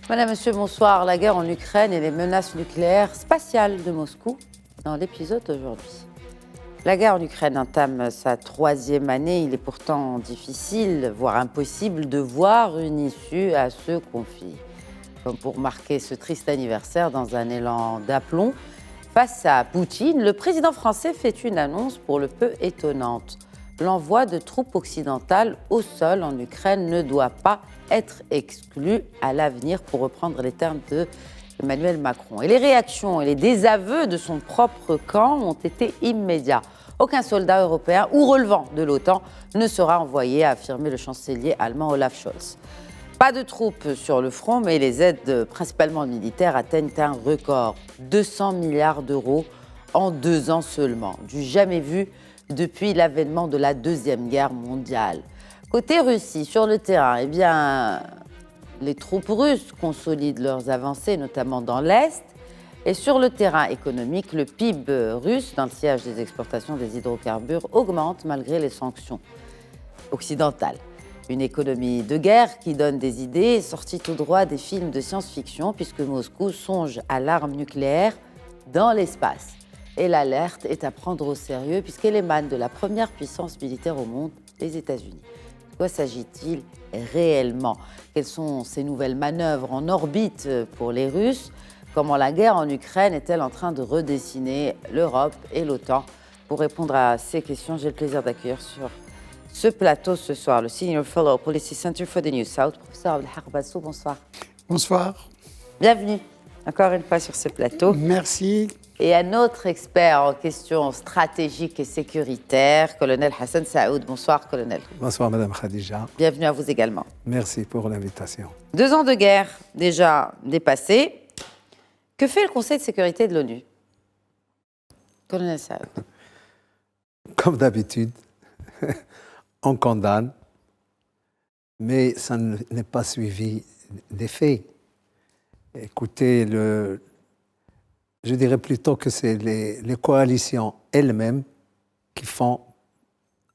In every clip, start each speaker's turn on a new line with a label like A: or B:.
A: Madame, Monsieur, bonsoir. La guerre en Ukraine et les menaces nucléaires spatiales de Moscou dans l'épisode d'aujourd'hui. La guerre en Ukraine entame sa 3e année. Il est pourtant difficile, voire impossible, de voir une issue à ce conflit. Comme pour marquer ce triste anniversaire dans un élan d'aplomb, face à Poutine, le président français fait une annonce pour le peu étonnante. L'envoi de troupes occidentales au sol en Ukraine ne doit pas être exclu à l'avenir, pour reprendre les termes de Emmanuel Macron. Et les réactions et les désaveux de son propre camp ont été immédiats. Aucun soldat européen ou relevant de l'OTAN ne sera envoyé, a affirmé le chancelier allemand Olaf Scholz. Pas de troupes sur le front, mais les aides, principalement militaires, atteignent un record. 200 milliards d'euros en 2 ans seulement. Du jamais vu depuis l'avènement de la Deuxième Guerre mondiale. Côté Russie, sur le terrain, eh bien, les troupes russes consolident leurs avancées, notamment dans l'Est. Et sur le terrain économique, le PIB russe, dans le sillage des exportations des hydrocarbures, augmente malgré les sanctions occidentales. Une économie de guerre qui donne des idées, sortie tout droit des films de science-fiction, puisque Moscou songe à l'arme nucléaire dans l'espace. Et l'alerte est à prendre au sérieux, puisqu'elle émane de la première puissance militaire au monde, les États-Unis. De quoi s'agit-il réellement? Quelles sont ces nouvelles manœuvres en orbite pour les Russes? Comment la guerre en Ukraine est-elle en train de redessiner l'Europe et l'OTAN? Pour répondre à ces questions, j'ai le plaisir d'accueillir sur ce plateau ce soir le Senior Fellow Policy Center for the New South, professeur Abdelhak Bassou. Bonsoir.
B: Bonsoir.
A: Bienvenue encore une fois sur ce plateau.
B: Merci.
A: Et à notre expert en questions stratégiques et sécuritaires, colonel Hassan Saoud. Bonsoir, colonel.
C: Bonsoir, Madame Khadija.
A: Bienvenue à vous également.
C: Merci pour l'invitation.
A: 2 ans de guerre déjà dépassés. Que fait le Conseil de sécurité de l'ONU? Colonel Saoud.
C: Comme d'habitude, on condamne, mais ça n'est pas suivi des faits. Écoutez, je dirais plutôt que c'est les coalitions elles-mêmes qui font,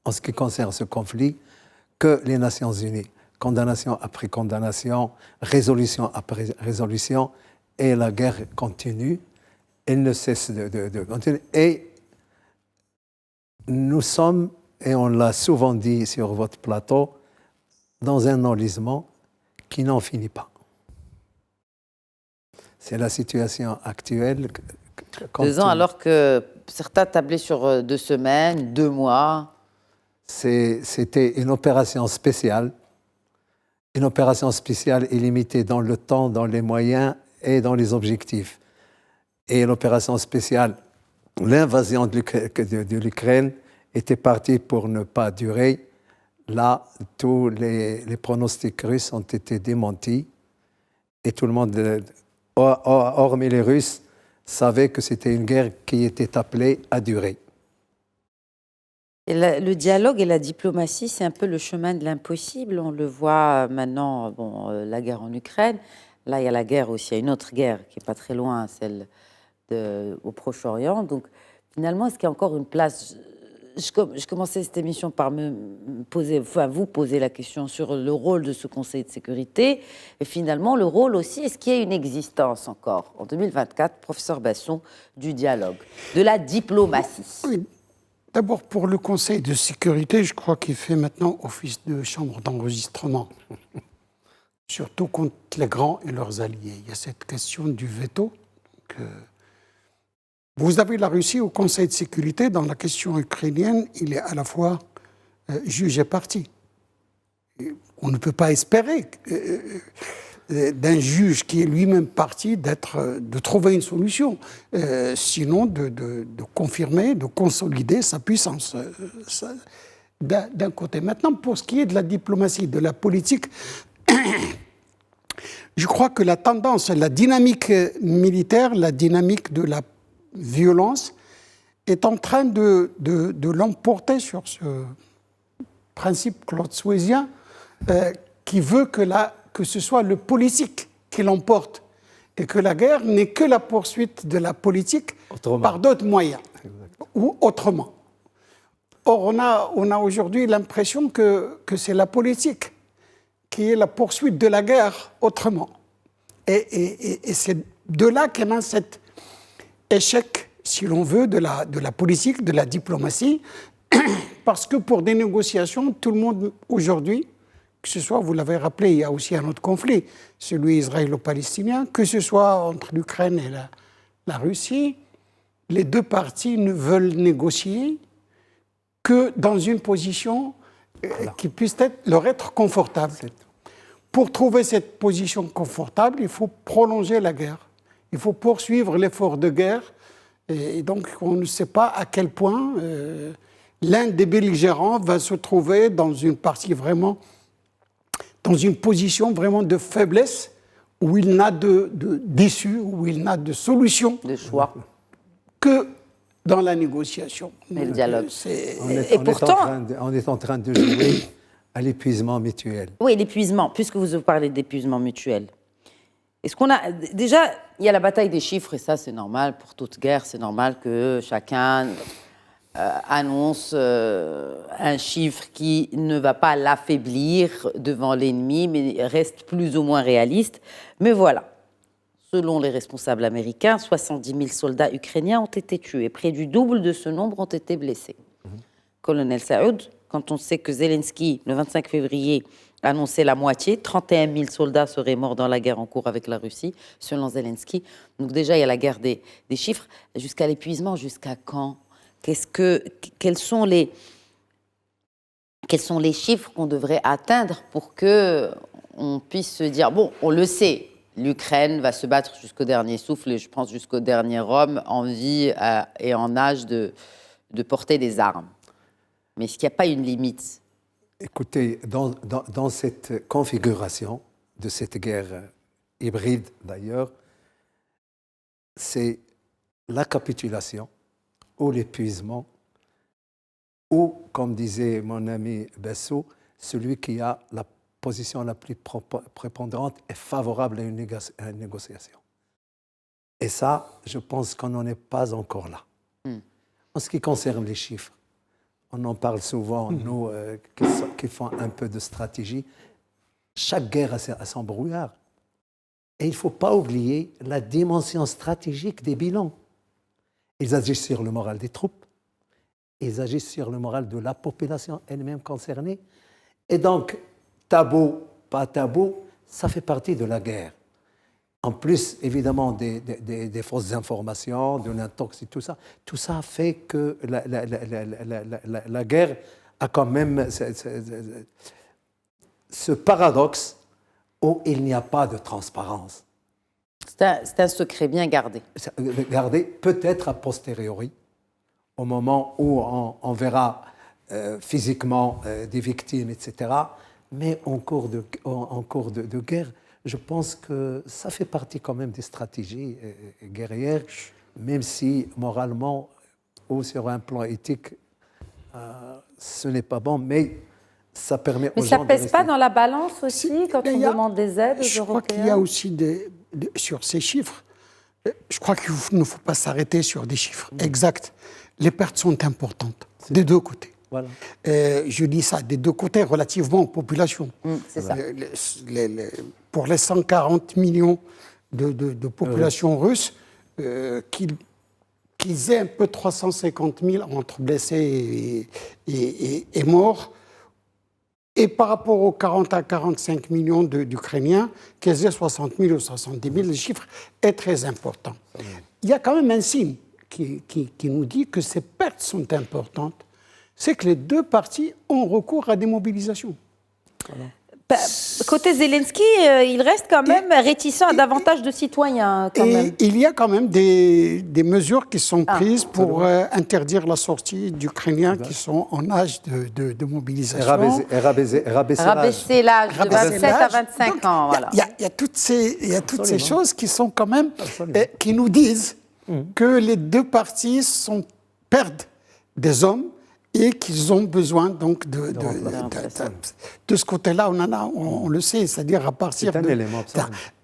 C: en ce qui concerne ce conflit, que les Nations Unies. Condamnation après condamnation, résolution après résolution, et la guerre continue. Elle ne cesse de continuer. Et nous sommes, et on l'a souvent dit sur votre plateau, dans un enlisement qui n'en finit pas. C'est la situation actuelle.
A: 2 ans alors que certains tablaient sur 2 semaines, 2 mois.
C: C'était une opération spéciale. Une opération spéciale est limitée dans le temps, dans les moyens et dans les objectifs. Et l'opération spéciale, l'invasion de l'Ukraine était partie pour ne pas durer. Là, tous les pronostics russes ont été démentis et tout le monde, hormis les Russes, savait que c'était une guerre qui était appelée à durer.
A: Et le dialogue et la diplomatie, c'est un peu le chemin de l'impossible. On le voit maintenant, la guerre en Ukraine. Là, il y a la guerre aussi, il y a une autre guerre qui n'est pas très loin, celle au Proche-Orient. Donc, finalement, est-ce qu'il y a encore une place? Je commençais cette émission par vous poser la question sur le rôle de ce Conseil de sécurité. Et finalement, le rôle aussi, est-ce qu'il y a une existence encore, en 2024, professeur Basson, du dialogue, de la diplomatie?
B: Oui. D'abord, pour le Conseil de sécurité, je crois qu'il fait maintenant office de chambre d'enregistrement. Surtout contre les grands et leurs alliés. Il y a cette question du veto. Vous avez la Russie au Conseil de sécurité. Dans la question ukrainienne, il est à la fois juge et partie. On ne peut pas espérer d'un juge qui est lui-même parti de trouver une solution, sinon de confirmer, de consolider sa puissance d'un côté. Maintenant, pour ce qui est de la diplomatie, de la politique, je crois que la tendance, la dynamique militaire, la dynamique de la violence est en train de l'emporter sur ce principe claude-suézien qui veut que ce soit le politique qui l'emporte et que la guerre n'est que la poursuite de la politique par d'autres moyens. Exactement. Ou autrement. Or, on a aujourd'hui l'impression que c'est la politique qui est la poursuite de la guerre autrement. Et c'est de là qu'émane cet échec, si l'on veut, de la politique, de la diplomatie, parce que pour des négociations, tout le monde aujourd'hui, que ce soit, vous l'avez rappelé, il y a aussi un autre conflit, celui israélo-palestinien, que ce soit entre l'Ukraine et la Russie, les deux parties ne veulent négocier que dans une position qui puisse leur être confortable. Pour trouver cette position confortable, il faut prolonger la guerre. Il faut poursuivre l'effort de guerre. Et donc, on ne sait pas à quel point l'un des belligérants va se trouver dans une partie vraiment, dans une position vraiment de faiblesse, où il n'a d'issue, où il n'a de solution.
A: De choix.
B: Que dans la négociation.
A: Et le dialogue.
C: On est en train de jouer à l'épuisement mutuel.
A: Oui, l'épuisement, puisque vous parlez d'épuisement mutuel. Est-ce qu'on a... Déjà, il y a la bataille des chiffres, et ça, c'est normal. Pour toute guerre, c'est normal que chacun annonce un chiffre qui ne va pas l'affaiblir devant l'ennemi, mais reste plus ou moins réaliste. Mais voilà. Selon les responsables américains, 70 000 soldats ukrainiens ont été tués. Près du double de ce nombre ont été blessés. Colonel Saoud, quand on sait que Zelensky, le 25 février, annonçait la moitié, 31 000 soldats seraient morts dans la guerre en cours avec la Russie, selon Zelensky. Donc déjà, il y a la guerre des chiffres. Jusqu'à l'épuisement, jusqu'à quand? Quels sont les chiffres qu'on devrait atteindre pour qu'on puisse se dire, bon, on le sait, l'Ukraine va se battre jusqu'au dernier souffle et je pense jusqu'au dernier homme en vie et en âge de porter des armes. Mais est-ce qu'il n'y a pas une limite?
C: Écoutez, dans cette configuration de cette guerre hybride d'ailleurs, c'est la capitulation ou l'épuisement ou, comme disait mon ami Bessou, celui qui a la position la plus prépondérante est favorable à une négociation. Et ça, je pense qu'on n'en est pas encore là. En ce qui concerne les chiffres, on en parle souvent, nous qui font un peu de stratégie. Chaque guerre a son brouillard. Et il ne faut pas oublier la dimension stratégique des bilans. Ils agissent sur le moral des troupes, ils agissent sur le moral de la population elle-même concernée. Et donc, tabou, pas tabou, ça fait partie de la guerre. En plus, évidemment, des fausses informations, de l'intox et tout ça fait que la guerre a quand même ce paradoxe où il n'y a pas de transparence.
A: C'est un secret bien gardé.
C: Gardé peut-être a posteriori, au moment où on verra physiquement des victimes, etc., mais en cours de guerre, je pense que ça fait partie quand même des stratégies guerrières, même si moralement ou sur un plan éthique, ce n'est pas bon, mais ça permet aux gens de
A: Mais ça pèse pas
C: rester.
A: dans la balance aussi quand on demande des aides aux Européens?
B: Je crois qu'il y a aussi sur ces chiffres, je crois qu'il ne faut pas s'arrêter sur des chiffres exacts. Les pertes sont importantes des deux côtés.
C: Voilà.
B: Je dis ça des deux côtés relativement aux populations.
A: C'est ça.
B: Pour les 140 millions de population russe, qu'ils aient un peu 350 000 entre blessés et morts, et par rapport aux 40 à 45 millions d'Ukrainiens, qu'ils aient 60 000 ou 70 000, le chiffre est très important. Il y a quand même un signe qui nous dit que ces pertes sont importantes. C'est que les deux parties ont recours à des mobilisations. Voilà.
A: Côté Zelensky, il reste quand même réticent à davantage de citoyens. Quand même.
B: Il y a quand même des mesures qui sont prises pour interdire la sortie d'Ukrainiens qui sont en âge de mobilisation.
C: Rabaisser
A: l'âge de 27 à 25 ans. Voilà.
B: Il y a toutes ces choses qui sont quand même, qui nous disent que les deux parties perdent des hommes et qu'ils ont besoin donc de ce côté-là, on le sait, c'est-à-dire à partir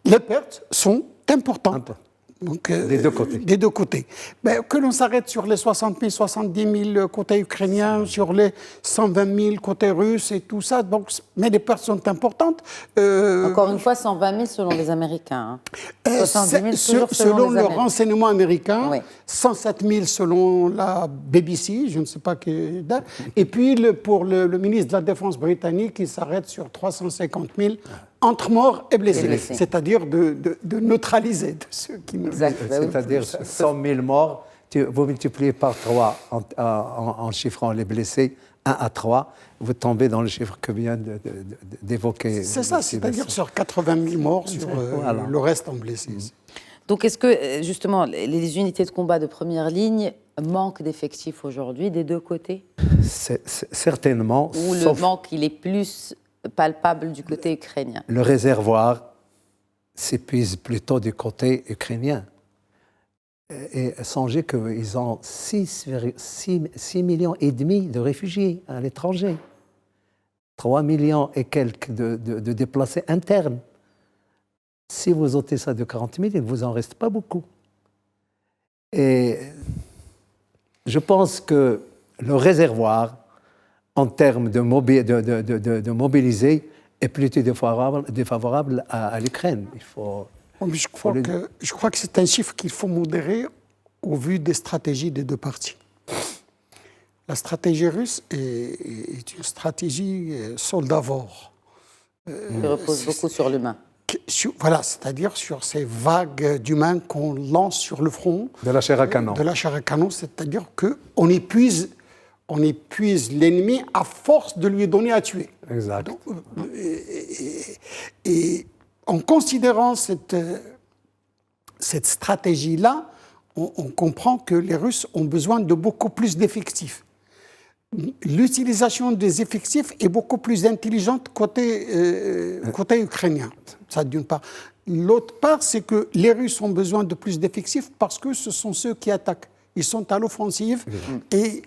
C: les pertes
B: sont importantes. Donc,
C: des deux côtés.
B: Des deux côtés. Mais que l'on s'arrête sur les 60 000, 70 000 côté ukrainien, sur les 120 000 côté russe et tout ça, donc, mais des pertes sont importantes.
A: Encore une fois, 120 000 selon les Américains. 70 000 toujours
B: selon le
A: les Américains.
B: renseignement américain,
A: Oui.
B: 107 000 selon la BBC, je ne sais pas quelle date. Et puis pour le ministre de la Défense britannique, il s'arrête sur 350 000 entre morts et blessés. C'est-à-dire de neutraliser de ceux qui meurent.
C: C'est-à-dire 100 000 morts, vous multipliez par 3 en chiffrant les blessés, 1 à 3, vous tombez dans le chiffre que vient d'évoquer.
B: C'est ça, c'est-à-dire sur 80 000 morts, sur
C: voilà.
B: le reste en blessés.
A: Donc est-ce que, justement, les unités de combat de première ligne manquent d'effectifs aujourd'hui des deux côtés?
C: Certainement.
A: Ou le manque, il est plus palpable du côté ukrainien?
C: Le réservoir s'épuise plutôt du côté ukrainien. Et songez qu'ils ont 6,5 millions de réfugiés à l'étranger, 3 millions et quelques de déplacés internes. Si vous ôtez ça de 40 000, il ne vous en reste pas beaucoup. Et je pense que le réservoir, en termes de mobiliser, est plutôt défavorable à l'Ukraine.
B: Je crois que c'est un chiffre qu'il faut modérer au vu des stratégies des deux parties. La stratégie russe est une stratégie soldavore.
A: Qui repose beaucoup sur l'humain.
B: Voilà, c'est-à-dire sur ces vagues d'humains qu'on lance sur le front.
C: De la chair à canon.
B: De la chair à canon, c'est-à-dire qu'on épuise l'ennemi à force de lui donner à tuer.
C: Exact.
B: Donc, et en considérant cette stratégie-là, on comprend que les Russes ont besoin de beaucoup plus d'effectifs. L'utilisation des effectifs est beaucoup plus intelligente côté ukrainien, ça d'une part. L'autre part, c'est que les Russes ont besoin de plus d'effectifs parce que ce sont ceux qui attaquent. Ils sont à l'offensive et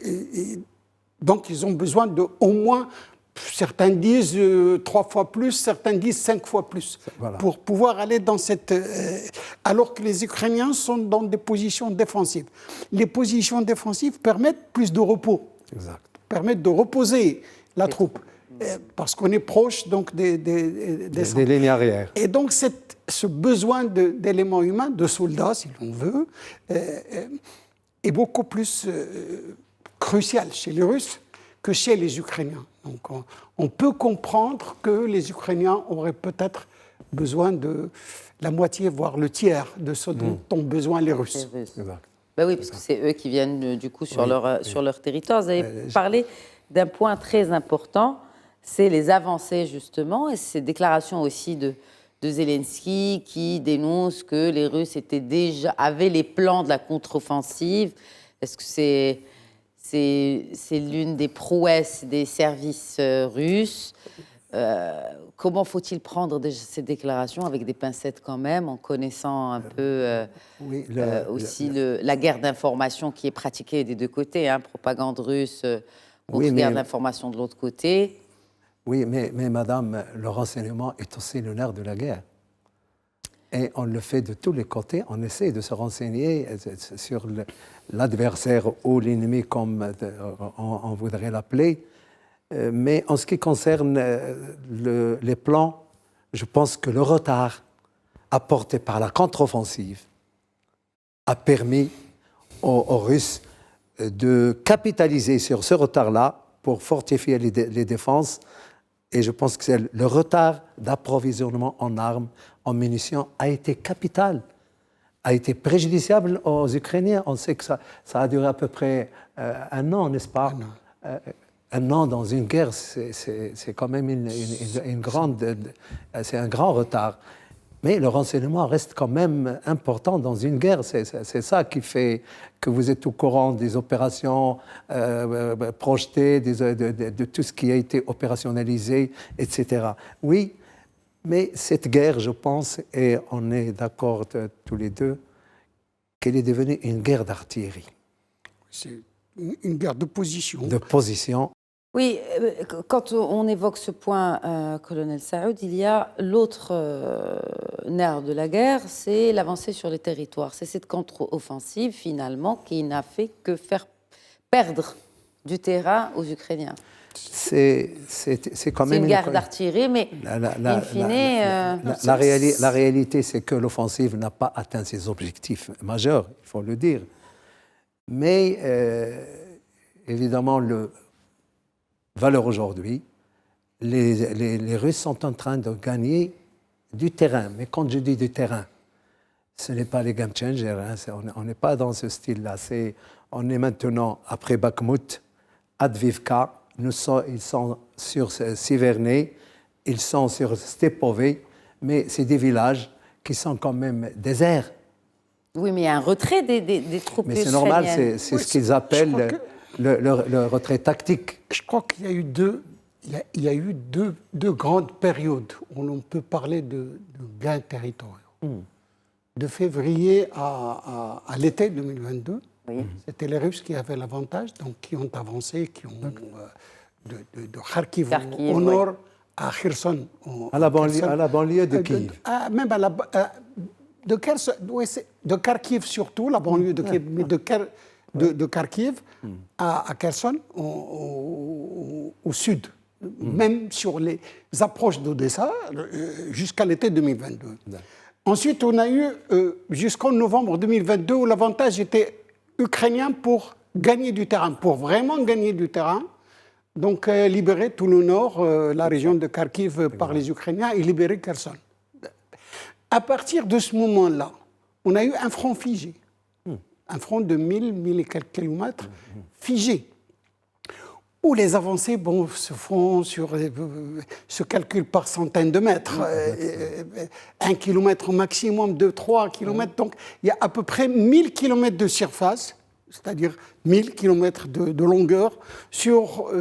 B: donc ils ont besoin de au moins, certains disent 3 fois plus, certains disent 5 fois plus, voilà, pour pouvoir aller dans cette... alors que les Ukrainiens sont dans des positions défensives. Les positions défensives permettent plus de repos, exact, permettent de reposer la troupe, parce qu'on est proche donc des
C: lignes arrière.
B: Et donc ce besoin d'éléments humains, de soldats si l'on veut, est beaucoup plus crucial chez les Russes que chez les Ukrainiens. Donc on peut comprendre que les Ukrainiens auraient peut-être besoin de la moitié, voire le tiers de ce dont ont besoin les Russes.
A: Ben oui, parce que c'est eux qui viennent du coup sur leur territoire. Vous avez parlé d'un point très important, c'est les avancées justement, et ces déclarations aussi de Zelensky qui dénonce que les Russes avaient les plans de la contre-offensive. Est-ce que c'est l'une des prouesses des services russes? Comment faut-il prendre ces déclarations avec des pincettes quand même, en connaissant un peu aussi la guerre d'information qui est pratiquée des deux côtés, hein, propagande russe contre guerre d'information de l'autre côté.
C: Oui, mais madame, le renseignement est aussi le nerf de la guerre. Et on le fait de tous les côtés, on essaie de se renseigner sur l'adversaire ou l'ennemi, comme on voudrait l'appeler. Mais en ce qui concerne les plans, je pense que le retard apporté par la contre-offensive a permis aux Russes de capitaliser sur ce retard-là pour fortifier les défenses. Et je pense que le retard d'approvisionnement en armes, en munitions, a été capital, a été préjudiciable aux Ukrainiens. On sait que ça a duré à peu près 1 an, n'est-ce pas? 1 an dans une guerre, c'est quand même c'est un grand retard. Mais le renseignement reste quand même important dans une guerre. C'est ça qui fait que vous êtes au courant des opérations projetées, de tout ce qui a été opérationnalisé, etc. Oui, mais cette guerre, je pense, et on est d'accord tous les deux, qu'elle est devenue une guerre d'artillerie.
B: C'est une guerre de position.
C: De position.
A: Oui, quand on évoque ce point, colonel Saoud, il y a l'autre nerf de la guerre, c'est l'avancée sur les territoires. C'est cette contre-offensive, finalement, qui n'a fait que faire perdre du terrain aux Ukrainiens.
C: C'est quand même
A: une guerre d'artillerie, mais in fine...
C: La réalité, c'est que l'offensive n'a pas atteint ses objectifs majeurs, il faut le dire. Mais, évidemment, valeur aujourd'hui, les Russes sont en train de gagner du terrain. Mais quand je dis du terrain, ce n'est pas les game changers. Hein, on n'est pas dans ce style-là. On est maintenant, après Bakhmut, Advivka, ils sont sur Siverny, ils sont sur Stepove, mais c'est des villages qui sont quand même déserts.
A: Oui, mais il y a un retrait des troupes ukrainiennes.
C: Mais c'est normal, c'est ce qu'ils appellent le retrait tactique.
B: Je crois qu'il y a eu deux grandes périodes où l'on peut parler de gains territoriaux. De février à l'été 2022, oui. C'était les Russes qui avaient l'avantage, donc qui ont avancé, qui ont de Kharkiv au nord, oui. À Kherson.
C: À la banlieue de Kiev.
B: Même de Kharkiv surtout, la banlieue de Kiev, mais de Kharkiv à Kherson au sud, même sur les approches d'Odessa jusqu'à l'été 2022. Ensuite, on a eu jusqu'en novembre 2022 où l'avantage était ukrainien pour gagner du terrain, pour vraiment gagner du terrain. Donc libérer tout le nord, la région de Kharkiv par les Ukrainiens et libérer Kherson. À partir de ce moment-là, on a eu un front figé. Un front de 1000 et quelques kilomètres figé, où les avancées se font se calculent par centaines de mètres, 1 kilomètre au maximum, 2-3 kilomètres. Donc il y a à peu près 1000 kilomètres de surface, c'est-à-dire 1000 kilomètres de longueur, sur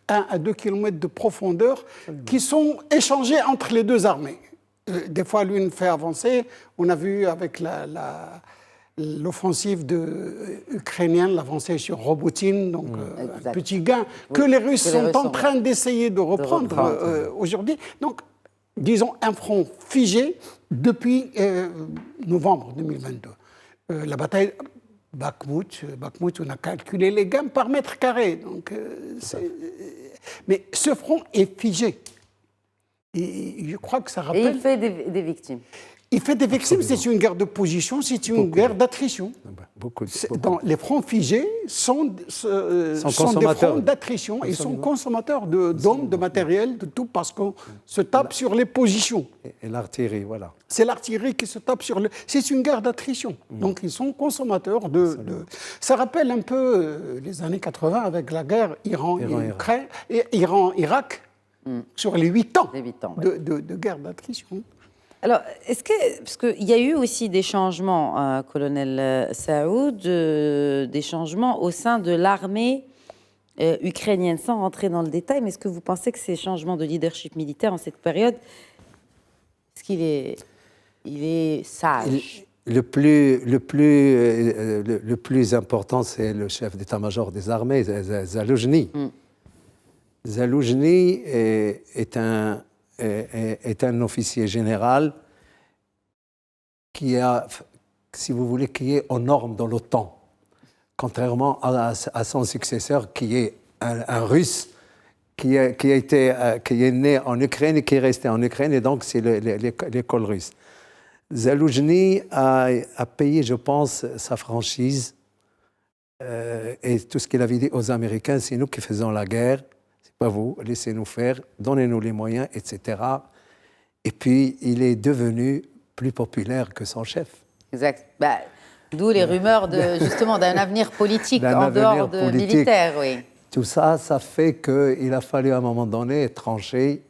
B: 1 à 2 kilomètres de profondeur, qui sont échangés entre les deux armées. Des fois, l'une fait avancer. On a vu avec l'offensive ukrainienne, l'avancée sur Robotyne, donc un petit gain que les Russes sont en train d'essayer de reprendre aujourd'hui. Donc, disons, un front figé depuis novembre 2022. La bataille Bakhmut, on a calculé les gains par mètre carré. Donc, mais ce front est figé. Et je crois que ça rappelle...
A: Et il fait des victimes.
B: Il fait des victimes, c'est une guerre de position, c'est une guerre d'attrition. Les fronts figés sont des fronts d'attrition et sont consommateurs d'hommes, de matériel, de tout, parce qu'on se tape sur les positions.
C: Et l'artillerie, voilà.
B: C'est l'artillerie qui se tape sur le... C'est une guerre d'attrition. Donc ils sont consommateurs de... Ça rappelle un peu les années 80 avec la guerre Iran-Ukraine et Iran-Irak sur les 8 ans, de guerre d'attrition.
A: Alors, parce qu'il y a eu aussi des changements, colonel Saoud, des changements au sein de l'armée ukrainienne, sans rentrer dans le détail, mais est-ce que vous pensez que ces changements de leadership militaire en cette période, est-ce qu'il est sage?
C: Le plus important, c'est le chef d'état-major des armées, Zaloujny. Zaloujny est un officier général qui est aux normes de l'OTAN, contrairement à son successeur qui est un Russe qui est né en Ukraine et qui est resté en Ukraine, et donc c'est l'école russe. Zaloujny a payé, je pense, sa franchise et tout ce qu'il avait dit aux Américains, c'est nous qui faisons la guerre. Pas vous, laissez-nous faire, donnez-nous les moyens, etc. Et puis, il est devenu plus populaire que son chef.
A: Exact. D'où les rumeurs justement d'un avenir politique en dehors de militaire. Oui.
C: Tout ça, ça fait qu'il a fallu à un moment donné trancher.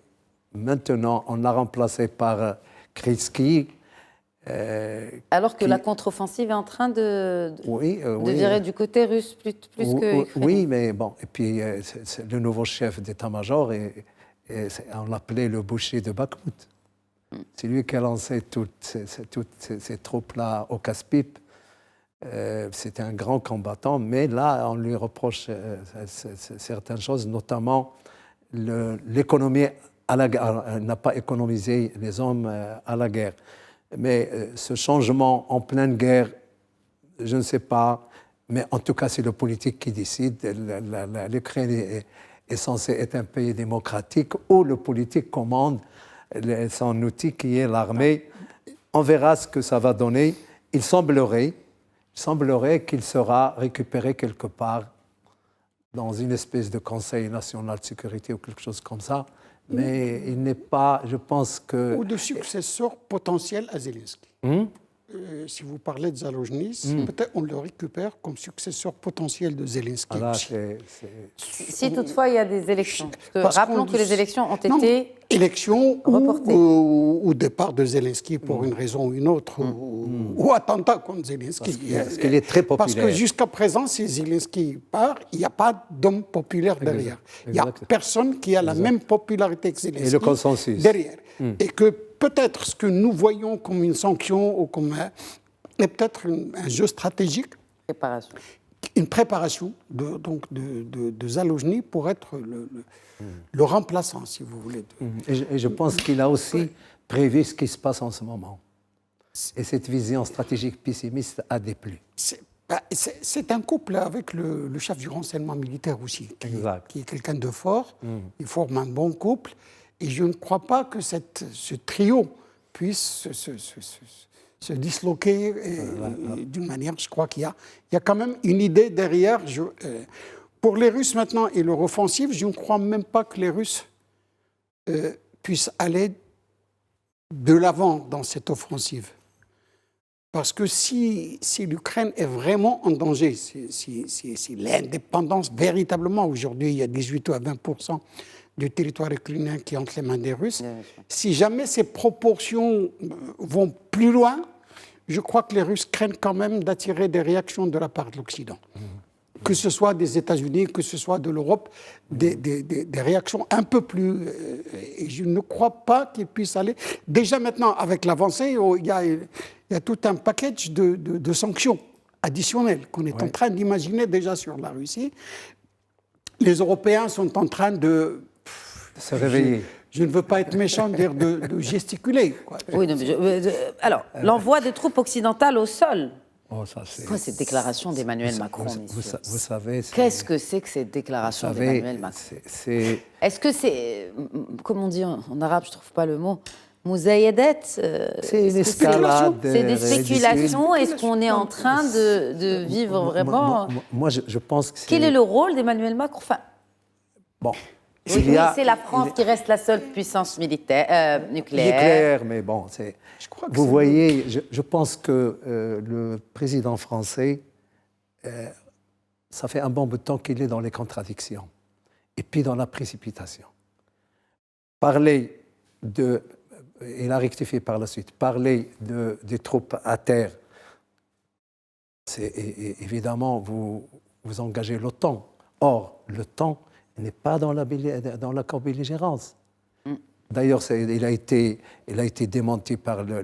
C: Maintenant, on l'a remplacé par Krytsky.
A: Alors que la contre-offensive est en train de virer du côté russe plus que ukrainien.
C: Oui, mais bon, et puis le nouveau chef d'état-major, on l'appelait le boucher de Bakhmut. C'est lui qui a lancé toutes ces troupes-là au casse-pipe. C'était un grand combattant, mais là, on lui reproche certaines choses, notamment l'économie à la guerre. Elle n'a pas économisé les hommes à la guerre. Mais ce changement en pleine guerre, je ne sais pas, mais en tout cas, c'est le politique qui décide. L'Ukraine est censée être un pays démocratique où le politique commande son outil qui est l'armée. On verra ce que ça va donner. Il semblerait qu'il sera récupéré quelque part dans une espèce de Conseil national de sécurité ou quelque chose comme ça. Mais il n'est pas, je pense que...
B: Ou de successeur potentiel à Zelensky. Si vous parlez de Zalojny, peut-être on le récupère comme successeur potentiel de Zelensky.
C: Là,
A: si toutefois il y a des élections. Rappelons que les élections ont été
B: reportées. Ou départ de Zelensky pour une raison ou une autre, ou attentat contre Zelensky.
C: Parce qu'il est très populaire.
B: Parce que jusqu'à présent, si Zelensky part, il n'y a pas d'homme populaire derrière. Il n'y a personne qui a la même popularité que Zelensky.
C: Et le consensus.
B: Derrière. Et que peut-être ce que nous voyons comme une sanction ou comme est peut-être un jeu stratégique, une préparation de Zalojny pour être le remplaçant, si vous voulez.
C: Et je pense qu'il a aussi prévu ce qui se passe en ce moment. Et cette vision stratégique pessimiste a déplu.
B: C'est un couple avec le chef du renseignement militaire aussi, qui est quelqu'un de fort. Il forme un bon couple. Et je ne crois pas que ce trio puisse se disloquer d'une manière. Je crois qu'il y a quand même une idée derrière. Pour les Russes maintenant et leur offensive, je ne crois même pas que les Russes puissent aller de l'avant dans cette offensive. Parce que si l'Ukraine est vraiment en danger, si l'indépendance véritablement, aujourd'hui il y a 18 à 20% du territoire ukrainien qui est entre les mains des Russes, si jamais ces proportions vont plus loin, je crois que les Russes craignent quand même d'attirer des réactions de la part de l'Occident. Que ce soit des États-Unis, que ce soit de l'Europe, des réactions un peu plus... et je ne crois pas qu'ils puissent aller... Déjà maintenant, avec l'avancée, il y a tout un package de sanctions additionnelles qu'on est en train d'imaginer déjà sur la Russie. Les Européens sont en train de
C: se réveiller.
A: Je ne veux pas être méchant, dire de gesticuler. Quoi. Oui, non, alors, l'envoi des troupes occidentales au sol.
C: Oh, ça, c'est
A: quoi cette déclaration d'Emmanuel Macron,
C: vous savez...
A: Qu'est-ce que c'est que cette déclaration d'Emmanuel Macron? Est-ce que c'est... Comme on dit en arabe, je ne trouve pas le mot... Mouzaïedet,
C: c'est une escalade.
A: C'est des spéculations. Est-ce qu'on est en train de vivre vraiment...
C: Moi, je pense que c'est...
A: Quel est le rôle d'Emmanuel Macron? Enfin,
C: bon...
A: Oui, c'est la France qui reste la seule puissance militaire, nucléaire.
C: Mais bon, vous voyez, je pense que le président français, ça fait un bon bout de temps qu'il est dans les contradictions et puis dans la précipitation. Il a rectifié par la suite, parler des troupes à terre, c'est évidemment, vous engagez l'OTAN. Or, l'OTAN n'est pas dans la co-belligérance. D'ailleurs, il a été démenti par le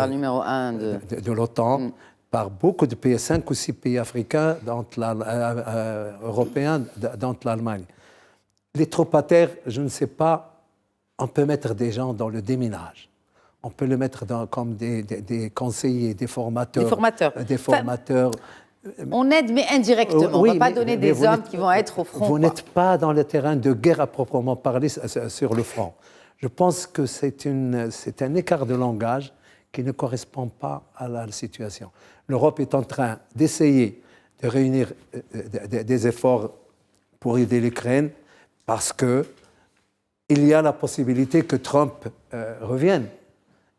A: numéro 1
C: de l'OTAN, par beaucoup de pays, 5 ou 6 pays africains, européens, dont l'Allemagne. Les troupes à terre, je ne sais pas, on peut mettre des gens dans le déminage. On peut les mettre comme des conseillers, des formateurs. On aide, mais indirectement.
A: Oui, on ne va pas donner des hommes qui vont être au front.
C: Vous n'êtes pas dans le terrain de guerre à proprement parler sur le front. Je pense que c'est un écart de langage qui ne correspond pas à la situation. L'Europe est en train d'essayer de réunir des efforts pour aider l'Ukraine parce qu'il y a la possibilité que Trump revienne.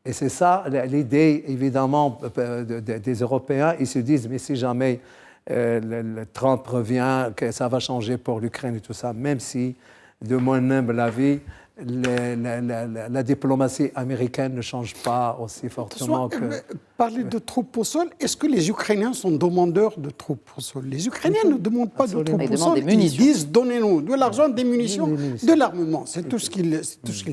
C: Et c'est ça l'idée, évidemment, des Européens. Ils se disent, mais si jamais le Trump revient, que ça va changer pour l'Ukraine et tout ça, même si, de mon humble avis, la diplomatie américaine ne change pas aussi fortement que...
B: Parler de troupes au sol, est-ce que les Ukrainiens sont demandeurs de troupes au sol? Les Ukrainiens ne demandent pas de troupes au sol, ils disent donnez-nous de l'argent, des munitions, de l'armement, c'est tout ce qu'ils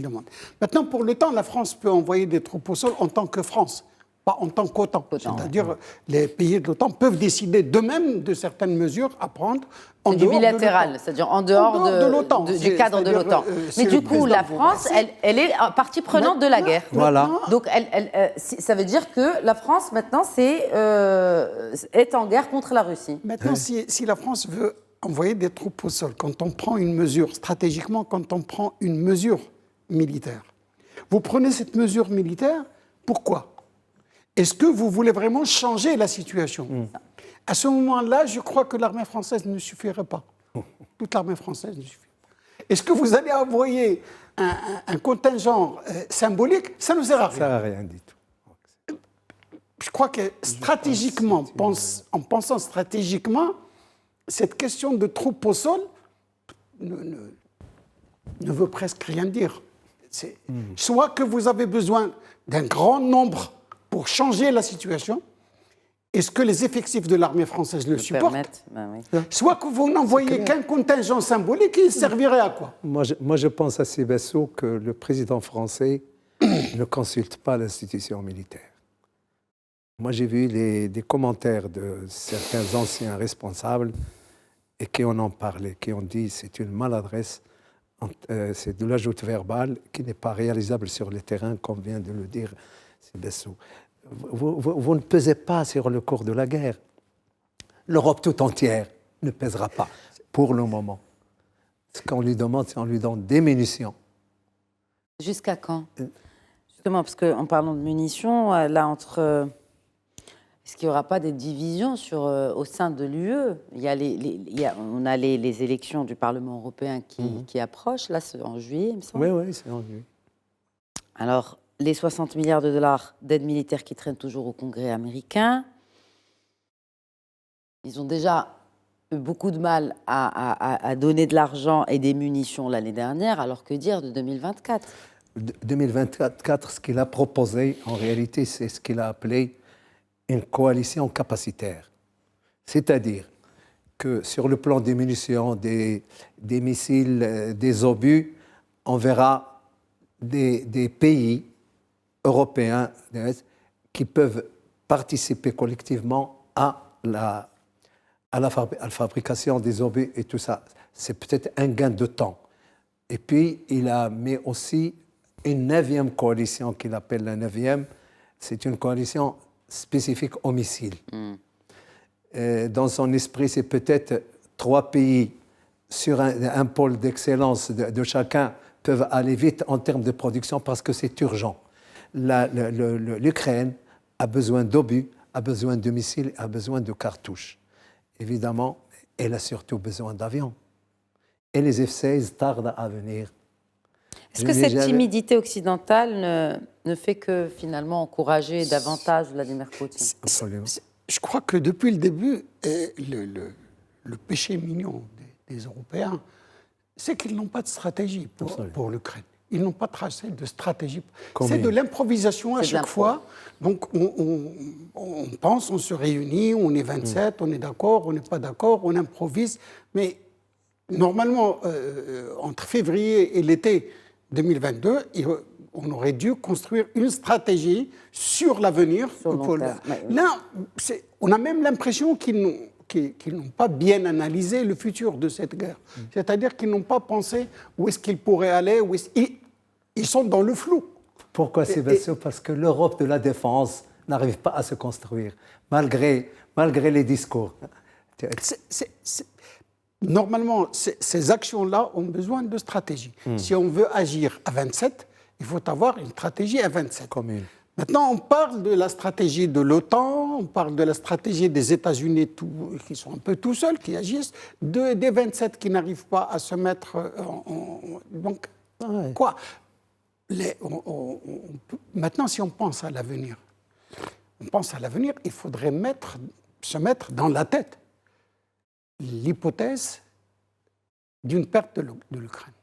B: demandent. Maintenant, pour le temps, la France peut envoyer des troupes au sol en tant que France, pas en tant qu'OTAN.
A: Qu'OTAN,
B: C'est-à-dire, les pays de l'OTAN peuvent décider d'eux-mêmes de certaines mesures à prendre en
A: C'est du
B: dehors de
A: bilatéral,
B: l'OTAN.
A: c'est-à-dire en dehors de
B: l'OTAN.
A: du cadre de l'OTAN. Mais du coup, la France, elle est partie prenante de la guerre.
C: Voilà.
A: Donc, ça veut dire que la France, maintenant, est en guerre contre la Russie.
B: Maintenant, si la France veut envoyer des troupes au sol, quand on prend une mesure, stratégiquement, quand on prend une mesure militaire, vous prenez cette mesure militaire, pourquoi ? Est-ce que vous voulez vraiment changer la situation ? À ce moment-là, je crois que l'armée française ne suffirait pas. Toute l'armée française ne suffirait pas. Est-ce que vous allez envoyer un contingent symbolique ? Ça ne sert à rien.
C: Ça ne sert à rien du tout.
B: Je crois que stratégiquement, en pensant stratégiquement, cette question de troupes au sol ne veut presque rien dire. Soit que vous avez besoin d'un grand nombre pour changer la situation, est-ce que les effectifs de l'armée française le supportent ? Soit que vous n'envoyez qu'un contingent symbolique, il servirait à quoi ?
C: Moi, je pense à Sébesso que le président français ne consulte pas l'institution militaire. Moi, j'ai vu des commentaires de certains anciens responsables et qui en ont parlé, qui ont dit c'est une maladresse, c'est de l'ajout verbal qui n'est pas réalisable sur le terrain, comme vient de le dire Sébesso. Vous ne pesez pas sur le cours de la guerre. L'Europe tout entière ne pèsera pas pour le moment. Ce qu'on lui demande, c'est qu'on lui donne des munitions.
A: Jusqu'à quand ? Justement, parce qu'en parlant de munitions, là, est-ce qu'il n'y aura pas des divisions au sein de l'UE ? On a les élections du Parlement européen qui approchent, là, c'est en juillet, il me semble.
C: Oui, c'est en juillet.
A: Alors, les 60 milliards de dollars d'aide militaire qui traînent toujours au Congrès américain, ils ont déjà eu beaucoup de mal à donner de l'argent et des munitions l'année dernière, alors que dire de 2024 ?
C: 2024, ce qu'il a proposé, en réalité, c'est ce qu'il a appelé une coalition capacitaire. C'est-à-dire que sur le plan des munitions, des missiles, des obus, on verra des pays européens qui peuvent participer collectivement à la fabrication des obus et tout ça. C'est peut-être un gain de temps. Et puis, il a mis aussi une 9e coalition qu'il appelle la 9e. C'est une coalition spécifique aux missiles. Dans son esprit, c'est peut-être 3 pays sur un pôle d'excellence de chacun peuvent aller vite en termes de production parce que c'est urgent. L'Ukraine a besoin d'obus, a besoin de missiles, a besoin de cartouches. Évidemment, elle a surtout besoin d'avions. Et les F-16 tardent à venir.
A: Est-ce que cette timidité occidentale ne fait que finalement encourager davantage Vladimir Poutine ?
C: Absolument.
B: Je crois que depuis le début, le péché mignon des Européens, c'est qu'ils n'ont pas de stratégie pour l'Ukraine. Ils n'ont pas tracé de stratégie. C'est de l'improvisation à chaque fois. Donc on pense, on se réunit, on est 27, on est d'accord, on n'est pas d'accord, on improvise. Mais normalement, entre février et l'été 2022, on aurait dû construire une stratégie sur l'avenir. Là, on a même l'impression qu'ils n'ont pas bien analysé le futur de cette guerre. C'est-à-dire qu'ils n'ont pas pensé où est-ce qu'ils pourraient aller. Ils sont dans le flou.
C: Pourquoi, Sébastien ? Parce que l'Europe de la défense n'arrive pas à se construire, malgré les discours.
B: Normalement, ces actions-là ont besoin de stratégie. Si on veut agir à 27, il faut avoir une stratégie à 27.
C: Commune.
B: Maintenant, on parle de la stratégie de l'OTAN, on parle de la stratégie des États-Unis qui sont un peu tout seuls, qui agissent, des 27 qui n'arrivent pas à se mettre donc, quoi maintenant, si on pense à l'avenir, il faudrait se mettre dans la tête l'hypothèse d'une perte de l'Ukraine.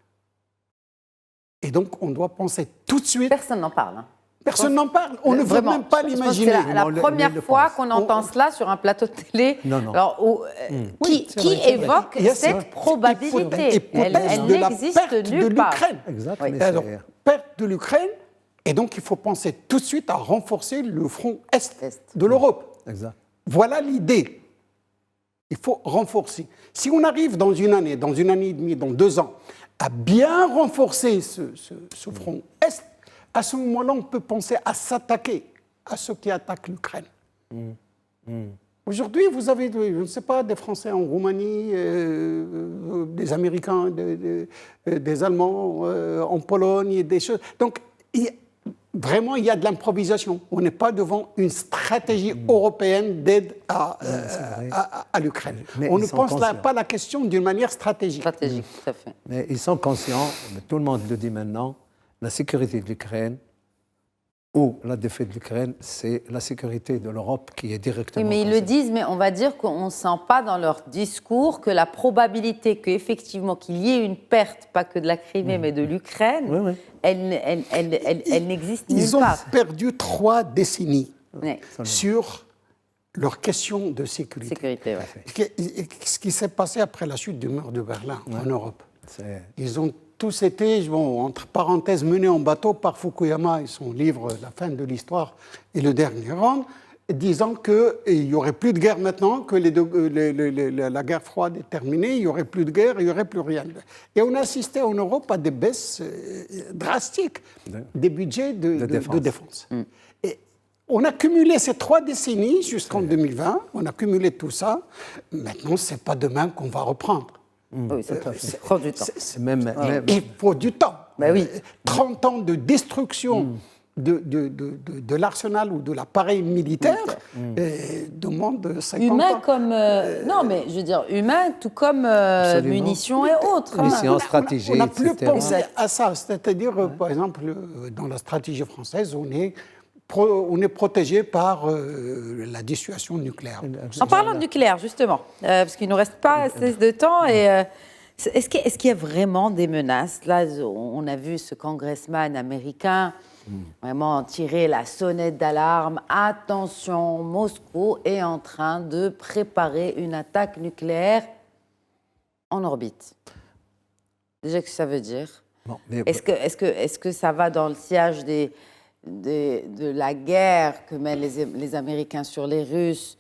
B: Et donc, on doit penser tout de suite...
A: Personne n'en parle.
B: Personne n'en parle, on ne veut même pas l'imaginer.
A: C'est la première fois qu'on entend cela sur un plateau de télé.
C: Non.
A: Alors, qui évoque cette probabilité ? Elle n'existe nulle part.
C: Exact,
B: alors, perte de l'Ukraine, Et donc, il faut penser tout de suite à renforcer le front Est
A: Est.
B: de l'Europe.
C: Exact.
B: Voilà l'idée. Il faut renforcer. Si on arrive dans une année et demie, dans 2 ans, à bien renforcer ce front Est, à ce moment-là, on peut penser à s'attaquer à ceux qui attaquent l'Ukraine. Aujourd'hui, vous avez, je ne sais pas, des Français en Roumanie, des Américains, des Allemands en Pologne, des choses. Donc, vraiment, il y a de l'improvisation. On n'est pas devant une stratégie européenne d'aide à l'Ukraine. On ne pense pas la question d'une manière stratégique.
A: Stratégique, tout à fait.
C: Mais ils sont conscients, mais tout le monde le dit maintenant, la sécurité de l'Ukraine ou la défaite de l'Ukraine, c'est la sécurité de l'Europe qui est directement
A: Oui, mais ils le disent, mais on va dire qu'on ne sent pas dans leur discours que la probabilité qu'effectivement qu'il y ait une perte, pas que de la Crimée, mais de l'Ukraine, elle n'existe nulle part.
B: Ils ont perdu 3 décennies
A: Oui.
B: sur leur question de sécurité.
A: Sécurité, ouais.
B: Ce qui s'est passé après la chute du mur de Berlin en Europe. Ils ont tous été, entre parenthèses, menés en bateau par Fukuyama et son livre « La fin de l'histoire et le dernier round », disant qu'il n'y aurait plus de guerre maintenant, que la guerre froide est terminée, il n'y aurait plus de guerre, il n'y aurait plus rien. Et on assistait en Europe à des baisses drastiques des budgets de défense. Et on a cumulé ces 3 décennies jusqu'en 2020, on a cumulé tout ça. Maintenant, ce n'est pas demain qu'on va reprendre.
A: Oui, ça prend du temps.
B: Il faut du temps.
A: Ben oui.
B: 30 ans de destruction de l'arsenal ou de l'appareil militaire demande 50
A: humain
B: ans.
A: comme... non, mais je veux dire, humain tout comme munitions et autres.
C: Munitions, stratégie,
B: On n'a plus
C: etc.
B: pensé à ça. C'est-à-dire, par exemple, dans la stratégie française, on est protégé par la dissuasion nucléaire.
A: En parlant de nucléaire, justement, parce qu'il ne nous reste pas assez de temps, et est-ce qu'il y a vraiment des menaces? Là, on a vu ce congressman américain vraiment tirer la sonnette d'alarme. Attention, Moscou est en train de préparer une attaque nucléaire en orbite. Déjà, qu'est-ce que ça veut dire?
C: Bon, mais...
A: Est-ce que ça va dans le sillage de la guerre que mènent les Américains sur les Russes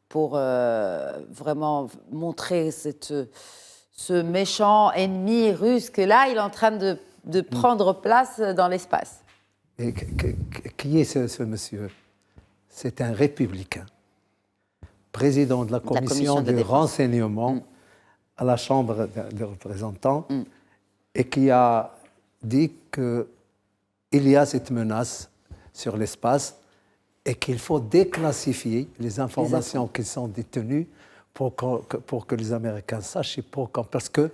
A: pour vraiment montrer ce méchant ennemi russe que là, il est en train de prendre place dans l'espace?
C: Et qui est ce monsieur? C'est un républicain, président de la commission du renseignement à la Chambre des représentants, et qui a dit qu'il y a cette menace sur l'espace et qu'il faut déclassifier les informations qui sont détenues pour que les Américains sachent parce qu'il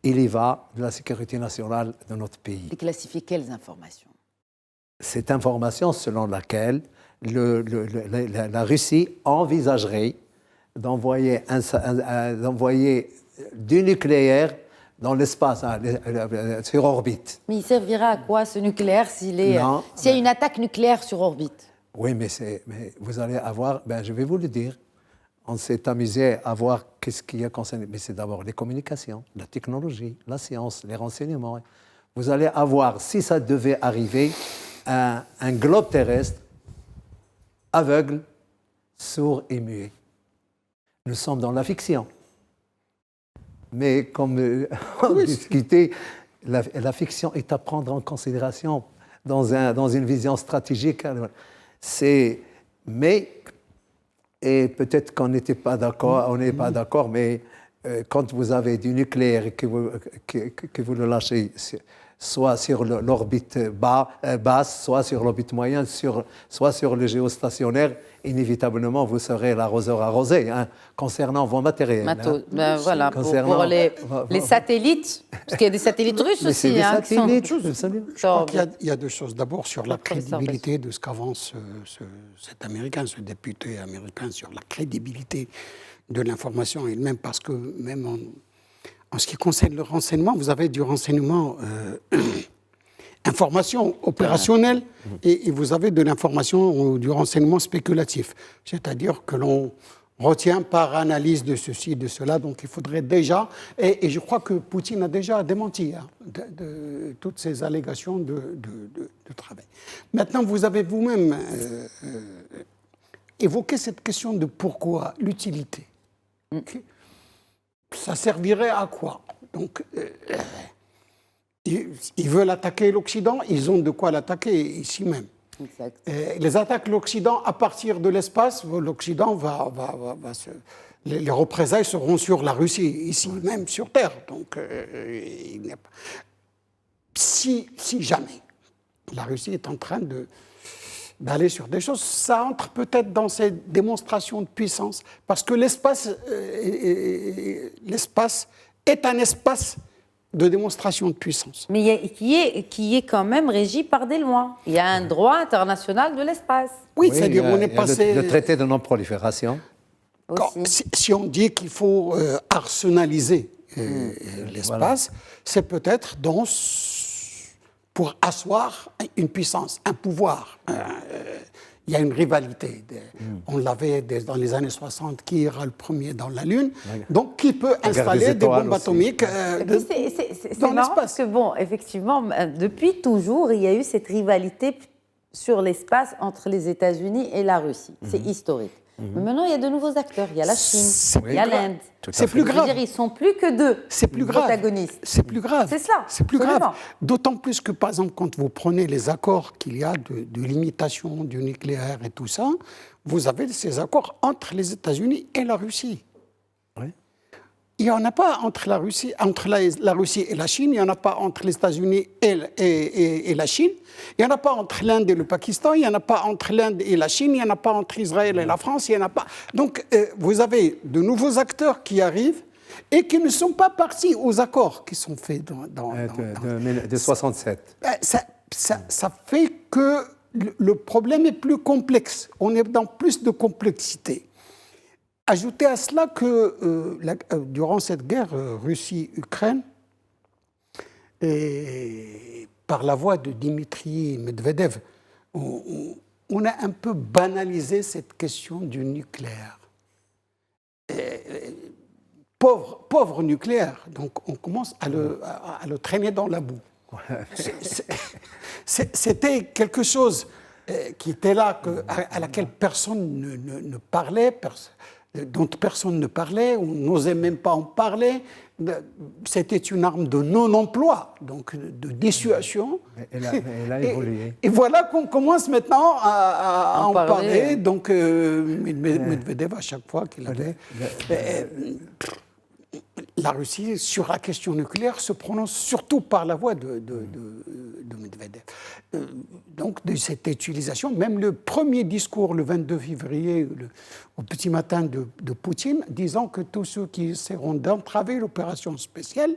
C: y va de la sécurité nationale de notre pays.
A: Déclassifier quelles informations?
C: Cette information selon laquelle la Russie envisagerait d'envoyer du nucléaire dans l'espace, sur orbite.
A: Mais il servira à quoi, ce nucléaire, s'il y a une attaque nucléaire sur orbite?
C: Oui, mais vous allez avoir... je vais vous le dire. On s'est amusé à voir qu'est-ce qui a concerné. Mais c'est d'abord les communications, la technologie, la science, les renseignements. Vous allez avoir, si ça devait arriver, un globe terrestre aveugle, sourd et muet. Nous sommes dans la fiction. Mais comme on discutait, la fiction est à prendre en considération dans une vision stratégique. Et peut-être qu'on n'était pas d'accord, on n'est pas d'accord, mais quand vous avez du nucléaire et que vous le lâchez, soit sur l'orbite basse, soit sur l'orbite moyenne, soit sur le géostationnaire, inévitablement, vous serez l'arroseur arrosé, concernant vos matériels.
A: Voilà, pour les satellites, parce qu'il y a des satellites russes aussi.
B: Je crois qu'il y a 2 choses. D'abord, sur la crédibilité de ce qu'avance cet Américain, ce député américain, sur la crédibilité de l'information elle-même, parce que même en ce qui concerne le renseignement, vous avez du renseignement information opérationnelle et vous avez de l'information ou du renseignement spéculatif. C'est-à-dire que l'on retient par analyse de ceci, de cela. Donc il faudrait déjà, et je crois que Poutine a déjà démenti de toutes ces allégations de travail. Maintenant, vous avez vous-même évoqué cette question de pourquoi, l'utilité. Okay. Ça servirait à quoi? Donc, ils veulent attaquer l'Occident, ils ont de quoi l'attaquer ici même. Exact. Les attaquent l'Occident à partir de l'espace, l'Occident va les représailles seront sur la Russie, ici même sur Terre. Donc, il n'y a pas... si jamais la Russie est en train d'aller sur des choses, ça entre peut-être dans ces démonstrations de puissance, parce que l'espace est un espace de démonstration de puissance.
A: Mais qui est quand même régi par des lois. Il y a un droit international de l'espace.
B: Oui, c'est-à-dire on est passé...
C: Le traité de non-prolifération.
B: Si on dit qu'il faut arsenaliser l'espace, voilà. C'est peut-être pour asseoir une puissance, un pouvoir. Il y a une rivalité. On l'avait dans les années 60, qui ira le premier dans la Lune. Donc, qui peut installer des bombes atomiques dans l'espace.
A: Parce que, bon, effectivement, depuis toujours, il y a eu cette rivalité sur l'espace entre les États-Unis et la Russie. C'est historique. Mais maintenant, il y a de nouveaux acteurs. Il y a la Chine, il y a l'Inde.
B: C'est plus grave.
A: Je veux dire, ils ne sont plus que deux protagonistes.
B: C'est plus grave.
A: C'est cela.
B: C'est plus grave. D'autant plus que, par exemple, quand vous prenez les accords qu'il y a de limitation du nucléaire et tout ça, vous avez ces accords entre les États-Unis et la Russie. Oui. Il n'y en a pas entre la Russie et la Chine, il n'y en a pas entre les États-Unis et la Chine, il n'y en a pas entre l'Inde et le Pakistan, il n'y en a pas entre l'Inde et la Chine, il n'y en a pas entre Israël et la France, il n'y en a pas. Donc, vous avez de nouveaux acteurs qui arrivent et qui ne sont pas partis aux accords qui sont faits
C: de 67.
B: Ça fait que le problème est plus complexe, on est dans plus de complexité. Ajoutez à cela que durant cette guerre Russie-Ukraine, par la voix de Dmitri Medvedev, on a un peu banalisé cette question du nucléaire. Pauvre nucléaire, donc on commence à le traîner dans la boue. C'était quelque chose qui était là, à laquelle personne ne parlait, dont personne ne parlait, on n'osait même pas en parler. C'était une arme de non-emploi, donc de dissuasion.
C: Elle a évolué.
B: Et voilà qu'on commence maintenant à en parler. Donc, Medvedev, à chaque fois qu'il avait... la Russie, sur la question nucléaire, se prononce surtout par la voix de Medvedev. Donc, de cette utilisation, même le premier discours, le 22 février, au petit matin de Poutine, disant que tous ceux qui essaieront d'entraver l'opération spéciale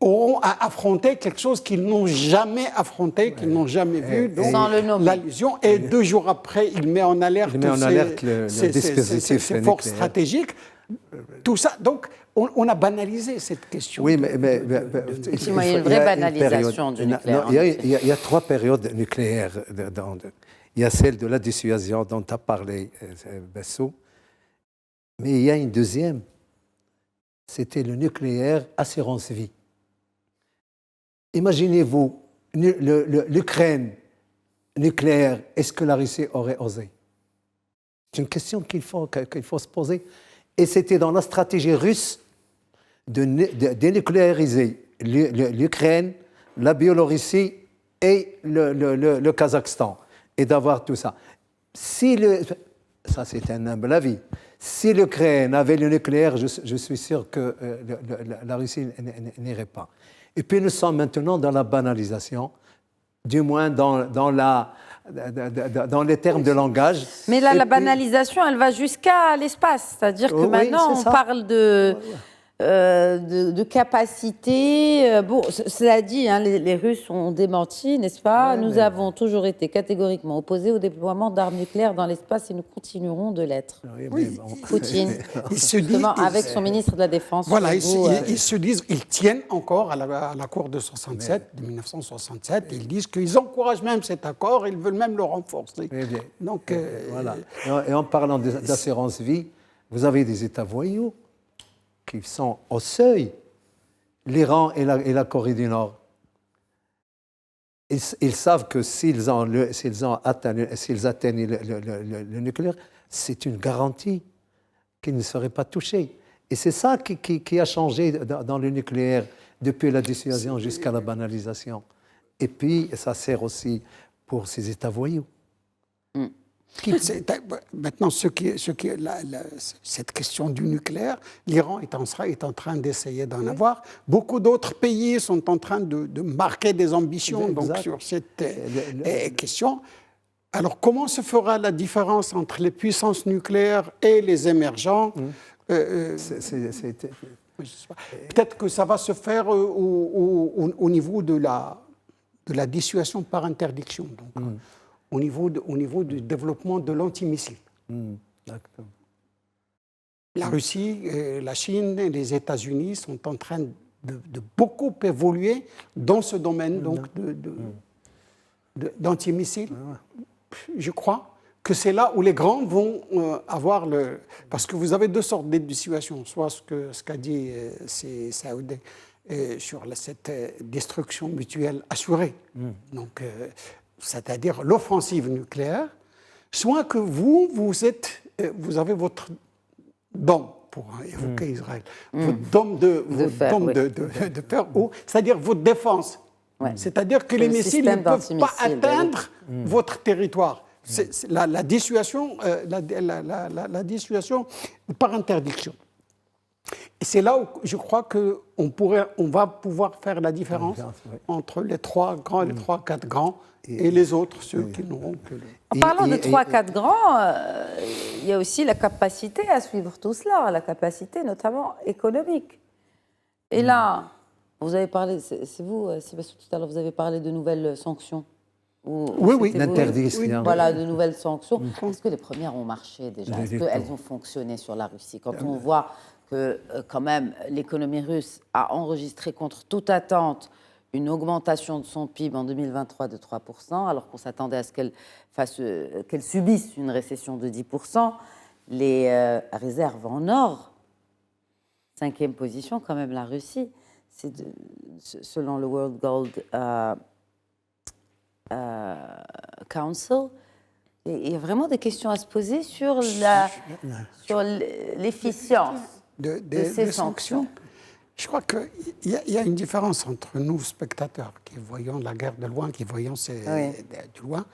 B: auront à affronter quelque chose qu'ils n'ont jamais affronté, qu'ils n'ont jamais vu. Donc,
A: sans le nommer.
B: L'allusion. Et 2 jours après, il met en alerte ces forces stratégiques. Tout ça, donc, on a banalisé cette question.
C: Oui, mais
A: il y a une vraie banalisation du nucléaire.
C: Il y a 3 périodes nucléaires. Il y a celle de la dissuasion dont tu as parlé, Bessou. Mais il y a une deuxième. C'était le nucléaire assurance vie. Imaginez-vous, l'Ukraine nucléaire, est-ce que la Russie aurait osé? C'est une question qu'il faut se poser. Et c'était dans la stratégie russe de dénucléariser l'Ukraine, la Biélorussie et le Kazakhstan, et d'avoir tout ça. Ça, c'est un humble avis. Si l'Ukraine avait le nucléaire, je suis sûr que la Russie n'irait pas. Et puis nous sommes maintenant dans la banalisation, du moins dans les termes de langage.
A: Mais là, la banalisation, elle va jusqu'à l'espace. C'est-à-dire que maintenant, on parle de de capacité. Bon, cela dit, hein, les Russes ont démenti, n'est-ce pas? Nous avons toujours été catégoriquement opposés au déploiement d'armes nucléaires dans l'espace et nous continuerons de l'être.
B: Oui.
A: Poutine,
B: Ils se disent,
A: justement, avec son ministre de la Défense.
B: voilà,
A: Shoigu,
B: ils se disent, ils tiennent encore à l'accord de 67, de 1967. Ils disent qu'ils encouragent même cet accord, ils veulent même le renforcer. Donc,
C: voilà. Et en parlant d'assurance vie, vous avez des États voyous qui sont au seuil, l'Iran et la Corée du Nord. Ils savent que s'ils atteignent le nucléaire, c'est une garantie qu'ils ne seraient pas touchés. Et c'est ça qui a changé dans le nucléaire depuis la dissuasion jusqu'à la banalisation. Et puis, ça sert aussi pour ces États voyous.
B: Maintenant, cette question du nucléaire, l'Iran est en train d'essayer d'en avoir. Beaucoup d'autres pays sont en train de marquer des ambitions donc, sur cette question. Alors, comment se fera la différence entre les puissances nucléaires et les émergents? Peut-être que ça va se faire au niveau de la dissuasion par interdiction. Donc, au niveau du développement de l'antimissile. La Russie, la Chine et les États-Unis sont en train de beaucoup évoluer dans ce domaine d'antimissiles. Je crois que c'est là où les grands vont avoir le... Parce que vous avez deux sortes de dissuasion, soit ce qu'a dit Saoud sur cette destruction mutuelle assurée. Donc, c'est-à-dire l'offensive nucléaire, soit que vous avez votre dôme, pour évoquer Israël, votre dôme de fer, c'est-à-dire votre défense. C'est-à-dire que les missiles ne peuvent pas atteindre votre territoire. C'est la dissuasion par interdiction. Et c'est là où je crois qu'on va pouvoir faire la différence entre les trois grands et les 3-4 grands et les autres, ceux qui n'auront que le...
A: En parlant de 3-4 grands, il y a aussi la capacité à suivre tout cela, la capacité notamment économique. Et là, vous avez parlé, c'est vous, Sébastien, tout à l'heure, vous avez parlé de nouvelles sanctions.
B: Oui,
C: l'interdiction.
A: Voilà, de nouvelles sanctions. Est-ce que les premières ont marché déjà? Est-ce qu'elles ont fonctionné sur la Russie? Quand on voit que, quand même, l'économie russe a enregistré contre toute attente une augmentation de son PIB en 2023 de 3%, alors qu'on s'attendait à ce qu'elle subisse une récession de 10%. Les réserves en or, 5e position quand même la Russie, selon le World Gold Council. Il y a vraiment des questions à se poser sur l'efficience de ces sanctions.
B: Je crois qu'il y a une différence entre nous, spectateurs, qui voyons la guerre de loin, qui voyons de loin,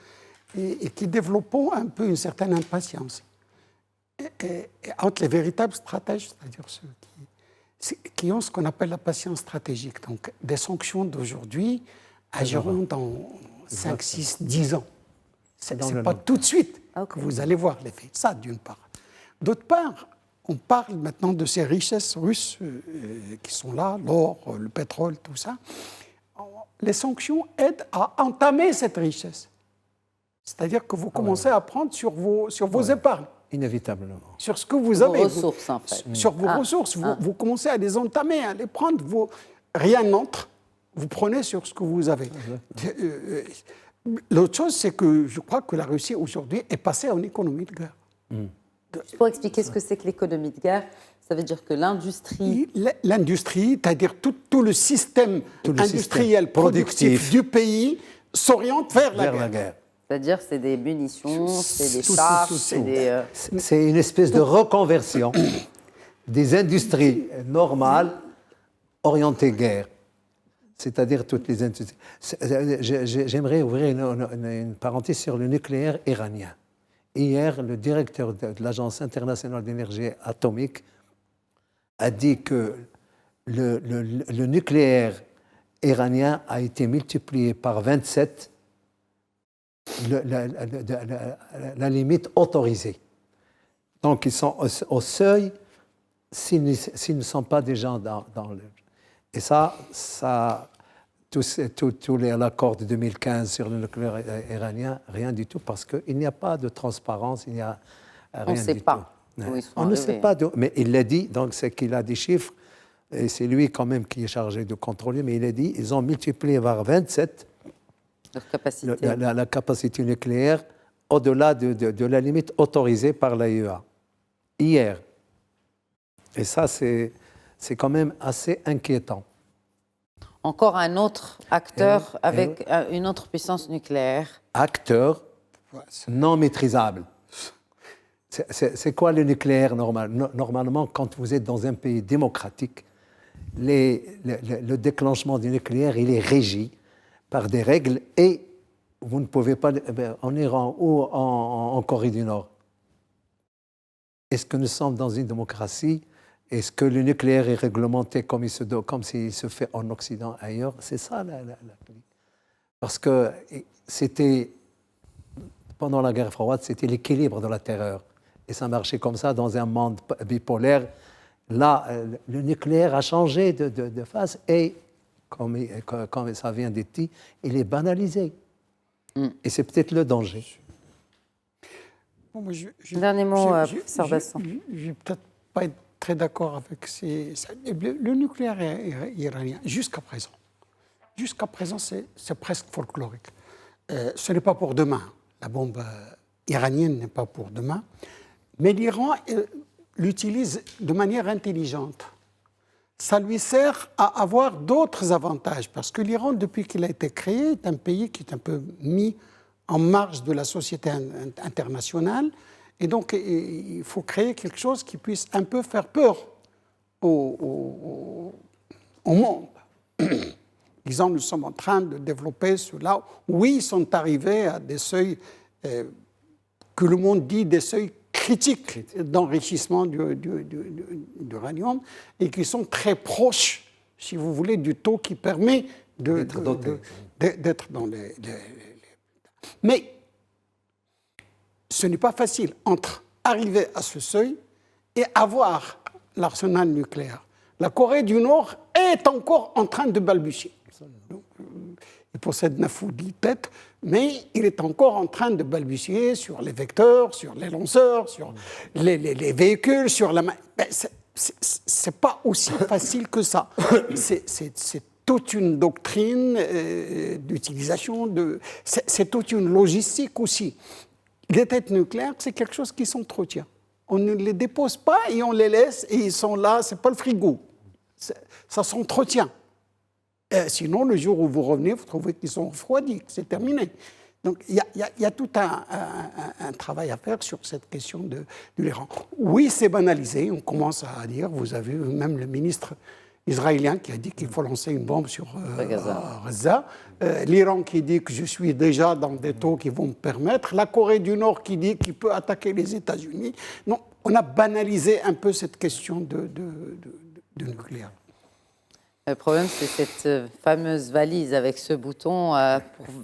B: et qui développons un peu une certaine impatience. Et entre les véritables stratèges, c'est-à-dire ceux qui ont ce qu'on appelle la patience stratégique. Donc, des sanctions d'aujourd'hui agiront dans 5, 6, 10 ans. Ce n'est pas tout de suite que vous allez voir l'effet. Ça, d'une part. D'autre part, on parle maintenant de ces richesses russes qui sont là, l'or, le pétrole, tout ça. Les sanctions aident à entamer cette richesse. C'est-à-dire que vous commencez à prendre sur vos épargnes.
C: Inévitablement.
B: Sur ce que vous avez.
A: Vos ressources, en fait.
B: Sur vos ressources. Vous commencez à les entamer, à les prendre. Rien n'entre. Vous prenez sur ce que vous avez. L'autre chose, c'est que je crois que la Russie, aujourd'hui, est passée en économie de guerre.
A: Pour expliquer ce que c'est que l'économie de guerre, ça veut dire que l'industrie...
B: L'industrie, c'est-à-dire tout le système industriel productif du pays s'oriente vers la guerre.
A: C'est-à-dire c'est des munitions, c'est des chars, c'est des...
C: C'est une espèce de reconversion des industries normales orientées guerre. C'est-à-dire toutes les industries. J'aimerais ouvrir une parenthèse sur le nucléaire iranien. Hier, le directeur de l'Agence internationale d'énergie atomique a dit que le nucléaire iranien a été multiplié par 27 la limite autorisée. Donc, ils sont au seuil s'ils ne sont pas déjà dans le... Et ça l'accord de 2015 sur le nucléaire iranien, rien du tout, parce qu'il n'y a pas de transparence, il n'y a rien
A: On ne sait
C: du
A: pas.
C: tout.
A: Où ils sont
C: On ne sait
A: arrivés.
C: pas, mais il l'a dit, donc c'est qu'il a des chiffres, et c'est lui quand même qui est chargé de contrôler, mais il a dit ils ont multiplié par 27
A: Leur capacité.
C: la capacité nucléaire au-delà de la limite autorisée par l'AIEA, hier. Et ça, c'est quand même assez inquiétant.
A: Encore un autre acteur avec une autre puissance nucléaire.
C: Acteur non maîtrisable. C'est quoi le nucléaire normalement, quand vous êtes dans un pays démocratique, le déclenchement du nucléaire, il est régi par des règles et vous ne pouvez pas, en Iran ou en Corée du Nord. Est-ce que nous sommes dans une démocratie? Est-ce que le nucléaire est réglementé comme s'il se fait en Occident ailleurs? C'est ça la clé. Parce que c'était, pendant la guerre froide, c'était l'équilibre de la terreur. Et ça marchait comme ça dans un monde bipolaire. Là, le nucléaire a changé de face et, comme ça vient d'être dit, il est banalisé. Et c'est peut-être le danger.
B: Bon,
A: Dernier mot, professeur Basson.
B: Je ne vais peut-être pas être très d'accord avec le nucléaire iranien, jusqu'à présent, c'est presque folklorique. Ce n'est pas pour demain. La bombe iranienne n'est pas pour demain. Mais l'Iran l'utilise de manière intelligente. Ça lui sert à avoir d'autres avantages, parce que l'Iran, depuis qu'il a été créé, est un pays qui est un peu mis en marge de la société internationale. Et donc, il faut créer quelque chose qui puisse un peu faire peur au monde. Disons, nous sommes en train de développer cela. Oui, ils sont arrivés à des seuils que le monde dit des seuils critiques d'enrichissement d'uranium et qui sont très proches, si vous voulez, du taux qui permet d'être dans les... Mais ce n'est pas facile entre arriver à ce seuil et avoir l'arsenal nucléaire. La Corée du Nord est encore en train de balbutier. Donc, il possède 9 ou 10 têtes, mais il est encore en train de balbutier sur les vecteurs, sur les lanceurs, sur les véhicules, sur la... C'est pas aussi facile que ça. C'est toute une doctrine d'utilisation, c'est toute une logistique aussi. Les têtes nucléaires, c'est quelque chose qui s'entretient. On ne les dépose pas et on les laisse et ils sont là, c'est pas le frigo. Ça s'entretient. Sinon, le jour où vous revenez, vous trouvez qu'ils sont refroidis, c'est terminé. Donc, il y a tout un travail à faire sur cette question de l'Iran. Oui, c'est banalisé, on commence à dire, vous avez même le ministre israélien qui a dit qu'il faut lancer une bombe sur Gaza. L'Iran qui dit que je suis déjà dans des taux qui vont me permettre. La Corée du Nord qui dit qu'il peut attaquer les États-Unis. Non, on a banalisé un peu cette question de nucléaire.
A: Le problème, c'est cette fameuse valise avec ce bouton,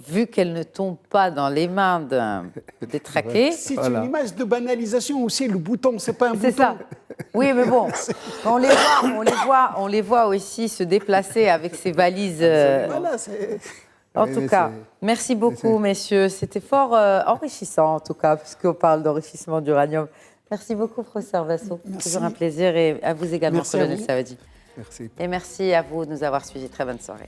A: vu qu'elle ne tombe pas dans les mains d'un détraqué.
B: C'est une image de banalisation aussi, le bouton, c'est pas un bouton.
A: C'est ça. Oui, mais bon, on les voit aussi se déplacer avec ces valises. En tout cas, merci beaucoup, messieurs. C'était fort enrichissant, en tout cas, puisqu'on parle d'enrichissement d'uranium. Merci beaucoup, professeur Basson. Toujours un plaisir. Et à vous également, colonel Savadi.
C: Merci.
A: Et merci à vous de nous avoir suivis. Très bonne soirée.